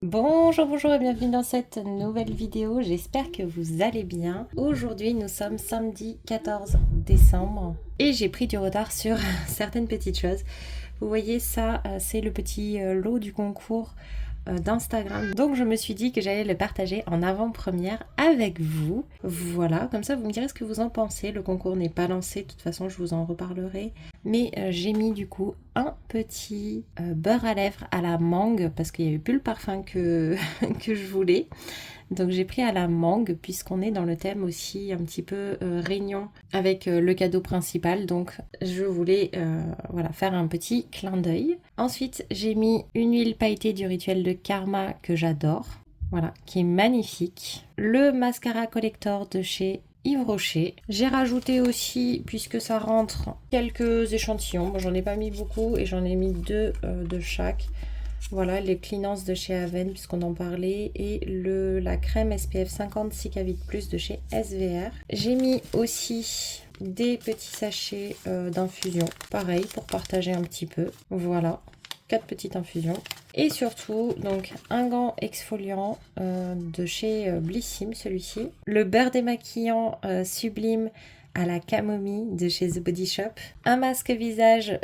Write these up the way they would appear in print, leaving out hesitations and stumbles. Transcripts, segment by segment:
Bonjour, bonjour et bienvenue dans cette nouvelle vidéo. J'espère que vous allez bien. Aujourd'hui, nous sommes samedi 14 décembre et j'ai pris du retard sur certaines petites choses. Vous voyez ça, c'est le petit lot du concours d'Instagram. Donc je me suis dit que j'allais le partager en avant-première avec vous. Voilà, comme ça vous me direz ce que vous en pensez. Le concours n'est pas lancé, de toute façon je vous en reparlerai. Mais j'ai mis du coup un petit beurre à lèvres à la mangue parce qu'il n'y avait plus le parfum que, que je voulais. Donc j'ai pris à la mangue puisqu'on est dans le thème aussi un petit peu réunion avec le cadeau principal. Donc je voulais voilà, faire un petit clin d'œil. Ensuite j'ai mis une huile pailletée du rituel de Karma que j'adore. Voilà, qui est magnifique. Le mascara collector de chez Yves Rocher. J'ai rajouté aussi, puisque ça rentre, quelques échantillons. Moi j'en ai pas mis beaucoup et j'en ai mis deux de chaque. Voilà, les Cleanance de chez Aven, puisqu'on en parlait, et la crème SPF 50 Cicavit Plus de chez SVR. J'ai mis aussi des petits sachets d'infusion, pareil, pour partager un petit peu. Voilà, 4 petites infusions. Et surtout, donc, un gant exfoliant de chez Blissim, celui-ci. Le beurre démaquillant sublime à la camomille de chez The Body Shop. Un masque visage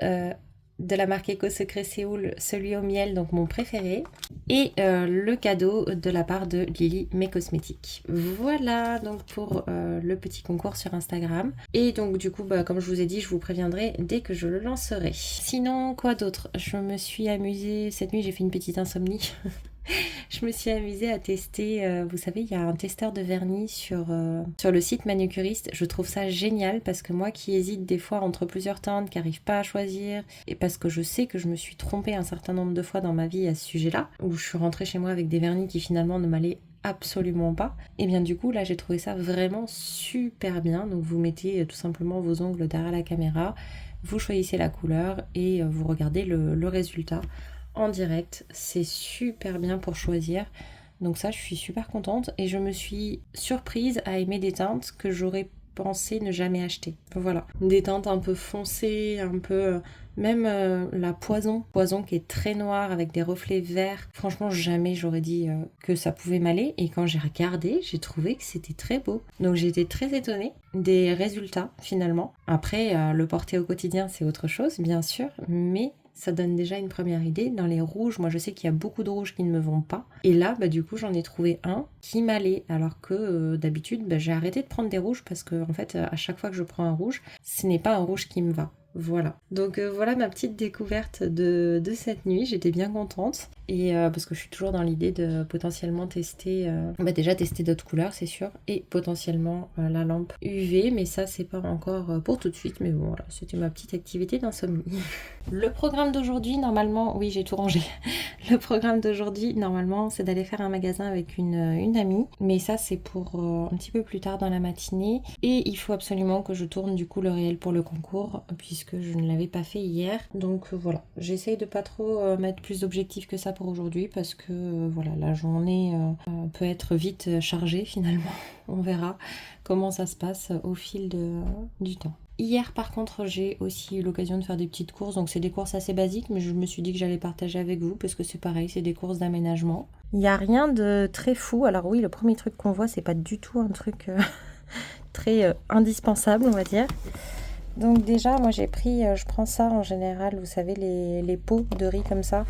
de la marque Eco Secret Séoul, celui au miel, donc mon préféré, et le cadeau de la part de Lily Mes Cosmétiques. Voilà donc pour le petit concours sur Instagram. Et donc du coup, comme je vous ai dit, je vous préviendrai dès que je le lancerai. Sinon, quoi d'autre? Je me suis amusée, cette nuit j'ai fait une petite insomnie. Je me suis amusée à tester, vous savez, il y a un testeur de vernis sur le site Manucuriste. Je trouve ça génial parce que moi qui hésite des fois entre plusieurs teintes, qui n'arrive pas à choisir, et parce que je sais que je me suis trompée un certain nombre de fois dans ma vie à ce sujet-là, où je suis rentrée chez moi avec des vernis qui finalement ne m'allaient absolument pas. Et bien du coup là j'ai trouvé ça vraiment super bien. Donc vous mettez tout simplement vos ongles derrière la caméra, vous choisissez la couleur et vous regardez le résultat en direct. C'est super bien pour choisir. Donc ça, je suis super contente et je me suis surprise à aimer des teintes que j'aurais pensé ne jamais acheter. Voilà, des teintes un peu foncées, un peu... même la poison qui est très noire avec des reflets verts. Franchement, jamais j'aurais dit que ça pouvait m'aller. Et quand j'ai regardé, j'ai trouvé que c'était très beau. Donc j'ai été très étonnée des résultats finalement. Après, le porter au quotidien, c'est autre chose, bien sûr. Mais ça donne déjà une première idée. Dans les rouges, moi je sais qu'il y a beaucoup de rouges qui ne me vont pas. Et là, du coup, j'en ai trouvé un qui m'allait. Alors que d'habitude, j'ai arrêté de prendre des rouges parce que, en fait, à chaque fois que je prends un rouge, ce n'est pas un rouge qui me va. Voilà. Donc voilà ma petite découverte de cette nuit. J'étais bien contente. Et parce que je suis toujours dans l'idée de potentiellement tester, déjà tester d'autres couleurs, c'est sûr. Et potentiellement la lampe UV. Mais ça, c'est pas encore pour tout de suite. Mais bon, voilà, c'était ma petite activité d'insomnie. Le programme d'aujourd'hui, normalement, oui, j'ai tout rangé. Le programme d'aujourd'hui, normalement, c'est d'aller faire un magasin avec une amie. Mais ça, c'est pour un petit peu plus tard dans la matinée. Et il faut absolument que je tourne du coup le réel pour le concours, puisque je ne l'avais pas fait hier. Donc voilà, j'essaye de pas trop mettre plus d'objectifs que ça pour aujourd'hui, parce que voilà, la journée peut être vite chargée finalement. On verra comment ça se passe au fil du temps. Hier par contre j'ai aussi eu l'occasion de faire des petites courses, donc c'est des courses assez basiques mais je me suis dit que j'allais partager avec vous parce que c'est pareil, c'est des courses d'aménagement. Il n'y a rien de très fou, alors oui le premier truc qu'on voit c'est pas du tout un truc très indispensable on va dire. Donc déjà moi j'ai pris, je prends ça en général, vous savez les pots de riz comme ça,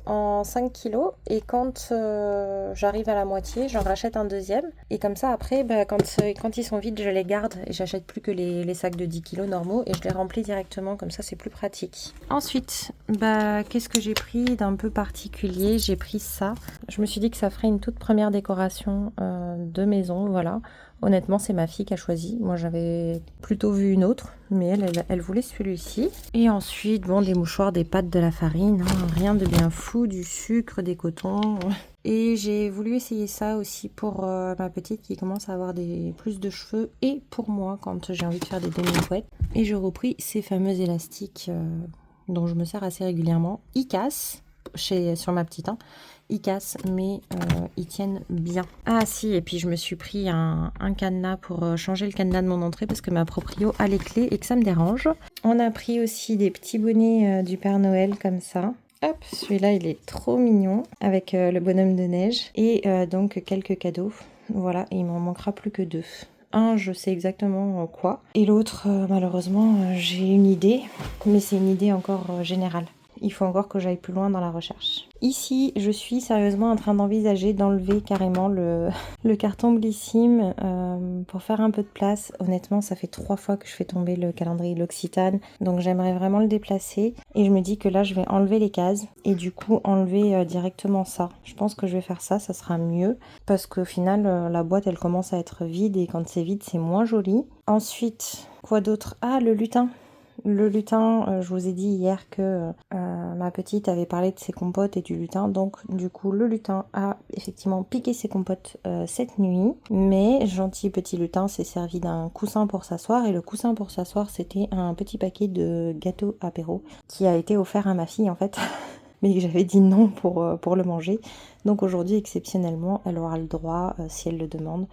en 5 kilos et quand j'arrive à la moitié, j'en rachète un deuxième et comme ça après, quand ils sont vides, je les garde et j'achète plus que les sacs de 10 kilos normaux et je les remplis directement, comme ça c'est plus pratique. Ensuite, qu'est-ce que j'ai pris d'un peu particulier? J'ai pris ça. Je me suis dit que ça ferait une toute première décoration de maison, voilà. Honnêtement, c'est ma fille qui a choisi. Moi, j'avais plutôt vu une autre, mais elle voulait celui-ci. Et ensuite, des mouchoirs, des pâtes, de la farine, hein, rien de bien fou, du sucre, des cotons. Et j'ai voulu essayer ça aussi pour ma petite qui commence à avoir plus de cheveux et pour moi quand j'ai envie de faire des demi-couettes. Et j'ai repris ces fameux élastiques dont je me sers assez régulièrement. Ils cassent sur ma petite, hein. Ils cassent mais ils tiennent bien. Ah si, et puis je me suis pris un cadenas pour changer le cadenas de mon entrée parce que ma proprio a les clés et que ça me dérange. On a pris aussi des petits bonnets du Père Noël comme ça. Hop, celui-là il est trop mignon avec le bonhomme de neige et donc quelques cadeaux. Voilà, et il m'en manquera plus que 2. Un, je sais exactement quoi, et l'autre, malheureusement, j'ai une idée, mais c'est une idée encore générale. Il faut encore que j'aille plus loin dans la recherche. Ici, je suis sérieusement en train d'envisager d'enlever carrément le carton Blissim pour faire un peu de place. Honnêtement, ça fait 3 fois que je fais tomber le calendrier L'Occitane, donc j'aimerais vraiment le déplacer. Et je me dis que là, je vais enlever les cases et du coup enlever directement ça. Je pense que je vais faire ça, ça sera mieux parce qu'au final, la boîte, elle commence à être vide et quand c'est vide, c'est moins joli. Ensuite, quoi d'autre? Ah, le lutin. Le lutin, je vous ai dit hier que ma petite avait parlé de ses compotes et du lutin, donc du coup le lutin a effectivement piqué ses compotes cette nuit, mais gentil petit lutin s'est servi d'un coussin pour s'asseoir, et le coussin pour s'asseoir c'était un petit paquet de gâteaux apéro qui a été offert à ma fille en fait. Mais que j'avais dit non pour le manger. Donc aujourd'hui, exceptionnellement, elle aura le droit, si elle le demande,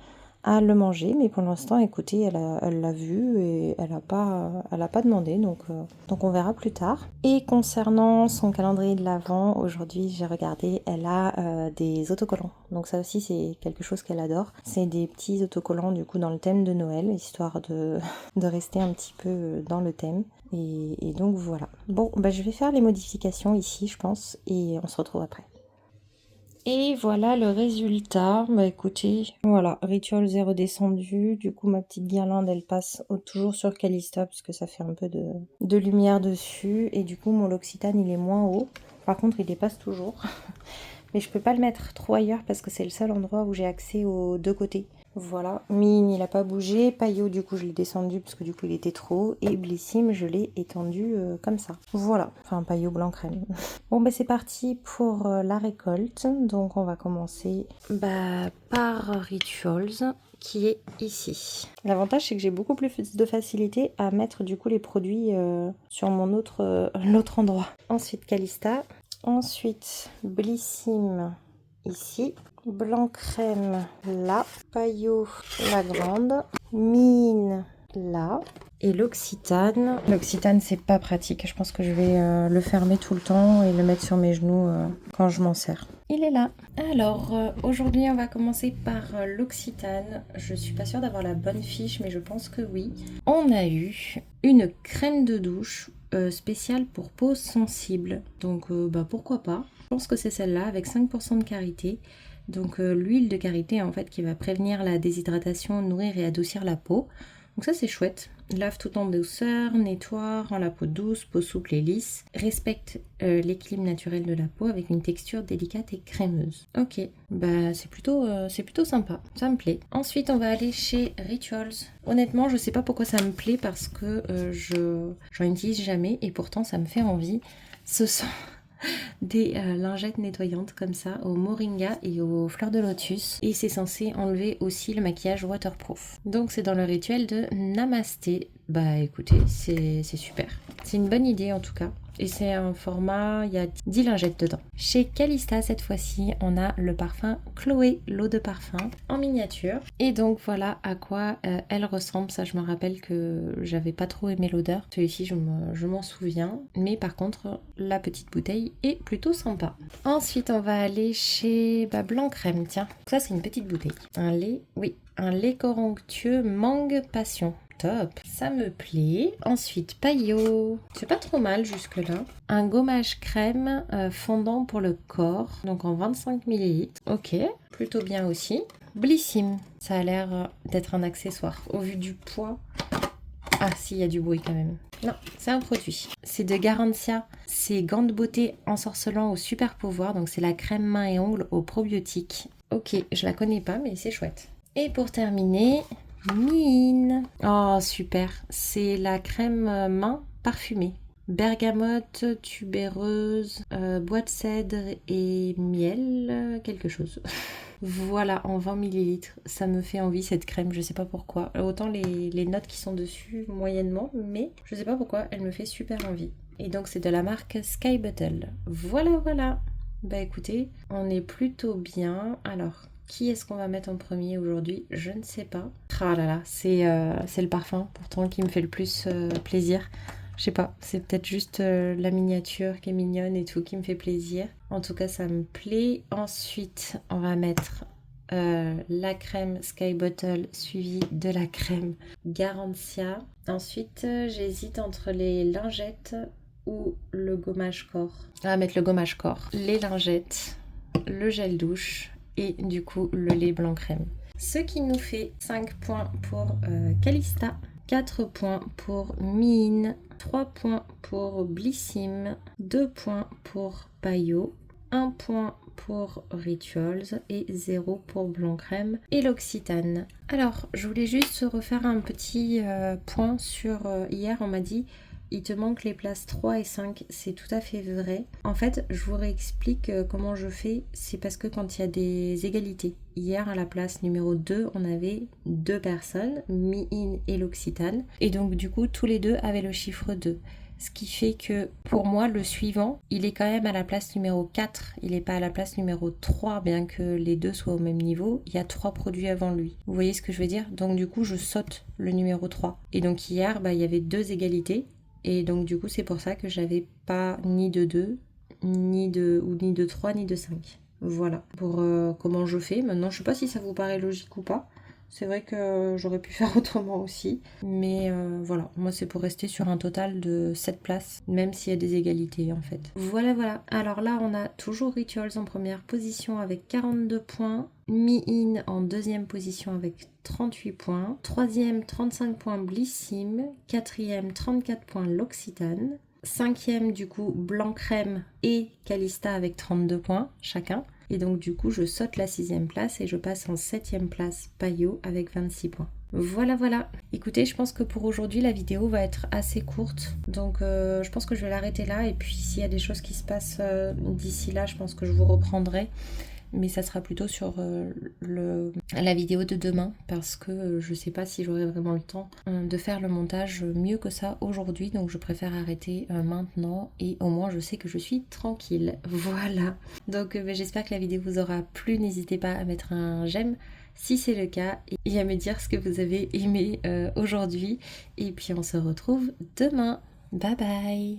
à le manger. Mais pour l'instant, écoutez, elle l'a vu et elle a pas demandé. Donc on verra plus tard. Et concernant son calendrier de l'Avent, aujourd'hui, j'ai regardé, elle a des autocollants. Donc ça aussi, c'est quelque chose qu'elle adore. C'est des petits autocollants, du coup, dans le thème de Noël, histoire de rester un petit peu dans le thème. Et donc voilà. Bon, bah, je vais faire les modifications ici, je pense, et on se retrouve après. Et voilà le résultat. Bah écoutez, voilà, Rituals est redescendu. Du coup, ma petite guirlande, elle passe toujours sur Calista, parce que ça fait un peu de lumière dessus. Et du coup, mon L'Occitane, il est moins haut. Par contre, il dépasse toujours. Mais je peux pas le mettre trop ailleurs, parce que c'est le seul endroit où j'ai accès aux 2 côtés. Voilà, Mine il a pas bougé, Payot du coup je l'ai descendu parce que du coup il était trop haut, et Blissim je l'ai étendu comme ça. Voilà, enfin Payot blanc crème. Bon bah c'est parti pour la récolte, donc on va commencer par Rituals qui est ici. L'avantage c'est que j'ai beaucoup plus de facilité à mettre du coup les produits sur mon l'autre endroit. Ensuite Calista, ensuite Blissim ici, blanc crème là, Payot la grande, Mine là, et l'Occitane. L'Occitane c'est pas pratique, je pense que je vais le fermer tout le temps et le mettre sur mes genoux quand je m'en sers. Il est là. Alors aujourd'hui on va commencer par l'Occitane. Je suis pas sûre d'avoir la bonne fiche, mais je pense que oui. On a eu une crème de douche spéciale pour peau sensible, donc pourquoi pas. Je pense que c'est celle-là avec 5% de karité. Donc l'huile de karité en fait qui va prévenir la déshydratation, nourrir et adoucir la peau. Donc ça c'est chouette. Lave tout en douceur, nettoie, rend la peau douce, peau souple et lisse. Respecte l'équilibre naturel de la peau avec une texture délicate et crémeuse. Ok, bah c'est plutôt sympa, ça me plaît. Ensuite on va aller chez Rituals. Honnêtement je sais pas pourquoi ça me plaît parce que j'en utilise jamais et pourtant ça me fait envie. Ce sont des lingettes nettoyantes comme ça au moringa et aux fleurs de lotus, et c'est censé enlever aussi le maquillage waterproof. Donc c'est dans le rituel de Namasté. Bah écoutez, c'est super, c'est une bonne idée en tout cas. Et c'est un format, il y a 10 lingettes dedans. Chez Calista, cette fois-ci, on a le parfum Chloé, l'eau de parfum, en miniature. Et donc voilà à quoi elle ressemble. Ça, je me rappelle que j'avais pas trop aimé l'odeur. Celui-ci, je m'en souviens. Mais par contre, la petite bouteille est plutôt sympa. Ensuite, on va aller chez Blanc Crème. Tiens, ça c'est une petite bouteille. Un lait corronctueux mangue passion. Top, ça me plaît. Ensuite, Payot, c'est pas trop mal jusque-là. Un gommage crème fondant pour le corps, donc en 25 ml. Ok, plutôt bien aussi. Blissim, ça a l'air d'être un accessoire. Au vu du poids... Ah si, il y a du bruit quand même. Non, c'est un produit. C'est de Garantia. C'est gants de beauté ensorcelant au super pouvoir. Donc c'est la crème main et ongles au probiotique. Ok, je la connais pas, mais c'est chouette. Et pour terminer... Mine. Oh super, c'est la crème main parfumée. Bergamote, tubéreuse, bois de cèdre et miel, quelque chose. Voilà, en 20 ml. Ça me fait envie cette crème, je sais pas pourquoi. Autant les notes qui sont dessus, moyennement, mais je sais pas pourquoi, elle me fait super envie. Et donc c'est de la marque Sky Bottle. Voilà. Bah écoutez, on est plutôt bien. Alors... Qui est-ce qu'on va mettre en premier aujourd'hui? Je ne sais pas. Ah là là, c'est le parfum pourtant qui me fait le plus plaisir. Je sais pas, c'est peut-être juste la miniature qui est mignonne et tout qui me fait plaisir. En tout cas, ça me plaît. Ensuite, on va mettre la crème Sky Bottle suivie de la crème Garancia. Ensuite, j'hésite entre les lingettes ou le gommage corps. On va mettre le gommage corps, les lingettes, le gel douche et du coup le lait blanc crème. Ce qui nous fait 5 points pour Calista, 4 points pour Mine, 3 points pour Blissim, 2 points pour Payot, 1 point pour Rituals et 0 pour Blanc Crème et l'Occitane. Alors, je voulais juste refaire un petit point sur hier, on m'a dit il te manque les places 3 et 5, c'est tout à fait vrai. En fait, je vous réexplique comment je fais, c'est parce que quand il y a des égalités. Hier, à la place numéro 2, on avait 2 personnes, Mi-In et l'Occitane. Et donc, du coup, tous les deux avaient le chiffre 2. Ce qui fait que, pour moi, le suivant, il est quand même à la place numéro 4. Il n'est pas à la place numéro 3, bien que les deux soient au même niveau. Il y a 3 produits avant lui. Vous voyez ce que je veux dire? Donc, du coup, je saute le numéro 3. Et donc, hier, il y avait 2 égalités. Et donc du coup c'est pour ça que j'avais pas ni de 2, ni de 3, ni de 5. Voilà, pour comment je fais. Maintenant je sais pas si ça vous paraît logique ou pas. C'est vrai que j'aurais pu faire autrement aussi. Mais voilà, moi c'est pour rester sur un total de 7 places, même s'il y a des égalités en fait. Voilà. Alors là on a toujours Rituals en première position avec 42 points. Mi-In en deuxième position avec 38 points. Troisième, 35 points Blissim. Quatrième, 34 points l'Occitane. Cinquième, du coup, Blanc Crème et Calista avec 32 points chacun. Et donc, du coup, je saute la 6e place et je passe en 7e place Payot avec 26 points. Voilà. Écoutez, je pense que pour aujourd'hui, la vidéo va être assez courte. Donc, je pense que je vais l'arrêter là. Et puis, s'il y a des choses qui se passent d'ici là, je pense que je vous reprendrai. Mais ça sera plutôt sur la vidéo de demain parce que je sais pas si j'aurai vraiment le temps de faire le montage mieux que ça aujourd'hui, donc je préfère arrêter maintenant et au moins je sais que je suis tranquille. Voilà, donc j'espère que la vidéo vous aura plu, n'hésitez pas à mettre un j'aime si c'est le cas et à me dire ce que vous avez aimé aujourd'hui et puis on se retrouve demain. Bye bye.